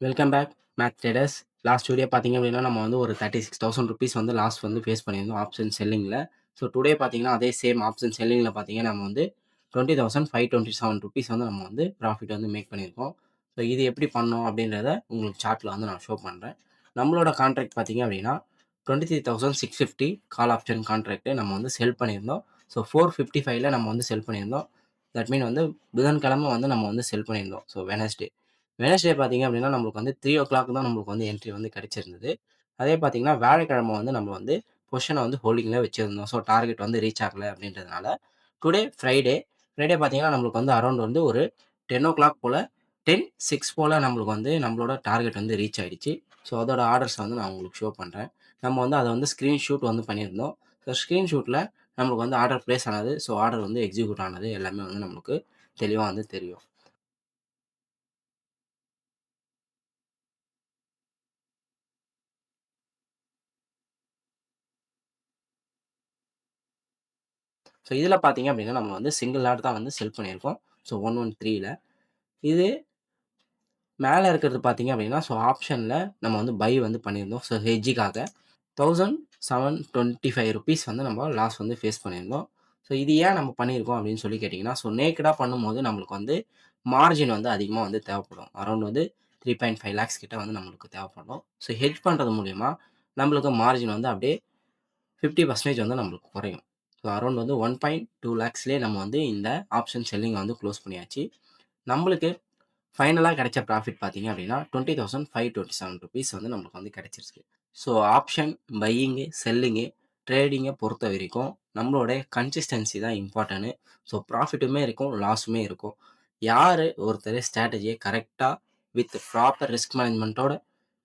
Welcome back math traders. Last video பார்த்தீங்க அப்படின்னா, நம்ம வந்து ஒரு ₹36,000 வந்து லாஸ் வந்து ஃபேஸ் பண்ணியிருந்தோம் ஆப்ஷன் செல்லிங்கில. ஸோ டுடே பார்த்தீங்கன்னா, அதே சேம் ஆப்ஷன் செல்லிங்கில பார்த்தீங்கன்னா, நம்ம வந்து ₹20,527 வந்து நம்ம வந்து ப்ராஃபிட் வந்து மேக் பண்ணியிருக்கோம். ஸோ இது எப்படி பண்ணோம் அப்படின்றத உங்களுக்கு சார்ட்ல வந்து நான் ஷோ பண்றேன். நம்மளோட கான்ட்ராக்ட் பார்த்தீங்க அப்படின்னா, 23,650 கால் ஆப்ஷன் கான்ட்ராக்ட் நம்ம வந்து செல் பண்ணியிருந்தோம். ஸோ 455ல நம்ம வந்து செல் பண்ணியிருந்தோம். தட் மீன் வந்து புதன்கிழமை வந்து நம்ம வந்து செல் பண்ணியிருந்தோம். ஸோ வெட்னஸ்டே பார்த்தீங்க அப்படின்னா, நம்மளுக்கு வந்து 3:00 தான் நம்மளுக்கு வந்து என்ட்ரி வந்து கிடைச்சிருந்தது. அதே பார்த்தீங்கன்னா, வியாழக்கிழமை வந்து நம்ம வந்து பொசிஷன வந்து ஹோல்டிங்ல வச்சிருந்தோம். ஸோ டார்கெட் வந்து ரீச் ஆகல அப்படின்றதுனால, டுடே ஃப்ரைடே பார்த்தீங்கன்னா, நம்மளுக்கு வந்து அரவுண்ட் வந்து ஒரு 10:00 போல 10:06 போல நம்மளுக்கு வந்து நம்மளோட டார்கெட் வந்து ரீச் ஆயிடுச்சு. ஸோ அதோட ஆர்டர்ஸ் வந்து நான் உங்களுக்கு ஷோ பண்றேன். நம்ம வந்து அத வந்து ஸ்கிரீன்ஷூட் வந்து பண்ணியிருந்தோம். ஸோ ஸ்கிரீன்ஷூட்ல நம்மளுக்கு வந்து ஆர்டர் பிளேஸ் ஆனது. ஸோ ஆர்டர் வந்து எக்ஸிக்யூட் ஆனது எல்லாமே வந்து நம்மளுக்கு தெளிவா வந்து தெரியும். ஸோ இதில பார்த்தீங்க அப்படின்னா, நம்ம வந்து சிங்கிள் லாட் தான் வந்து செல் பண்ணியிருக்கோம். ஸோ 113ல. இது மேல இருக்கிறது பார்த்தீங்க அப்படின்னா, ஸோ ஆப்ஷன்ல நம்ம வந்து பை வந்து பண்ணியிருந்தோம். ஸோ ஹெட்ஜுக்காக ₹1,725 வந்து நம்ம லாஸ் வந்து ஃபேஸ் பண்ணியிருந்தோம். ஸோ இது ஏன் நம்ம பண்ணியிருக்கோம் அப்படின்னு சொல்லி கேட்டீங்கன்னா, ஸோ நேக்கடா பண்ணும்போது நம்மளுக்கு வந்து மார்ஜின் வந்து அதிகமா வந்து தேவைப்படும். அரவுண்ட் வந்து 3.5 லேக்ஸ் கிட்ட வந்து நம்மளுக்கு தேவைப்படும். ஸோ ஹெட்ஜ் பண்றது மூலியமா நம்மளுக்கு மார்ஜின் வந்து அப்படியே 50% வந்து நம்மளுக்கு குறையும். ஸோ அரவுண்ட் வந்து 1.2 லேக்ஸ்லயே நம்ம வந்து இந்த ஆப்ஷன் செல்லிங் வந்து குளோஸ் பண்ணியாச்சு. நம்மளுக்கு ஃபைனலா கிடைச்ச ப்ராஃபிட் பார்த்தீங்க அப்படின்னா, ₹20,527 வந்து நம்மளுக்கு வந்து கிடைச்சிருச்சு. ஸோ ஆப்ஷன் பையிங்கு, செல்லிங்கு, ட்ரேடிங்க பொறுத்தவரைக்கும் நம்மளோட கன்சிஸ்டன்சி தான் இம்பார்ட்டன்ட்டு. ஸோ ப்ராஃபிட்டுமே இருக்கும், லாஸுமே இருக்கும். யாரு ஒருத்தர் ஸ்ட்ராட்டஜிய கரெக்ட்டா வித் ப்ராப்பர் ரிஸ்க் மேனேஜ்மென்ட்டோட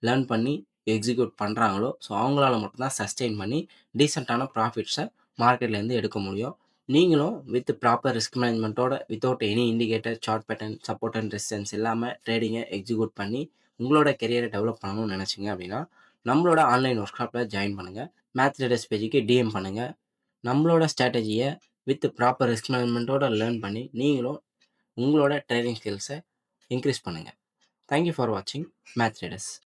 லேர்ன் பண்ணி எக்ஸிக்யூட் பண்றாங்களோ, ஸோ அவங்களால மட்டும் தான் சஸ்டெயின் பண்ணி டீசென்ட்டான ப்ராஃபிட்ஸ மார்க்கெட்லேருந்து எடுக்க முடியும். நீங்களும் வித் ப்ராப்பர் ரிஸ்க் மேனேஜ்மென்ட்டோட without any indicator, chart pattern, support and resistance இல்லாம ட்ரேடிங்க எக்ஸிக்யூட் பண்ணி உங்களோட கெரியர டெவலப் பண்ணணும்னு நினைச்சீங்க அப்படின்னா, நம்மளோட ஆன்லைன் ஒர்க் ஷாப்ல ஜாயின் பண்ணுங்க. மேத் ட்ரேடர்ஸ் பேஜுக்கு டிஎம் பண்ணுங்க. நம்மளோட ஸ்ட்ராட்டஜிய வித் ப்ராப்பர் ரிஸ்க் மேனேஜ்மென்ட்டோட லேர்ன் பண்ணி நீங்களும் உங்களோட ட்ரேடிங் ஸ்கில்ஸ இன்கிரீஸ் பண்ணுங்க. தேங்க் யூ ஃபார் வாட்சிங் மேத் ட்ரேடர்ஸ்.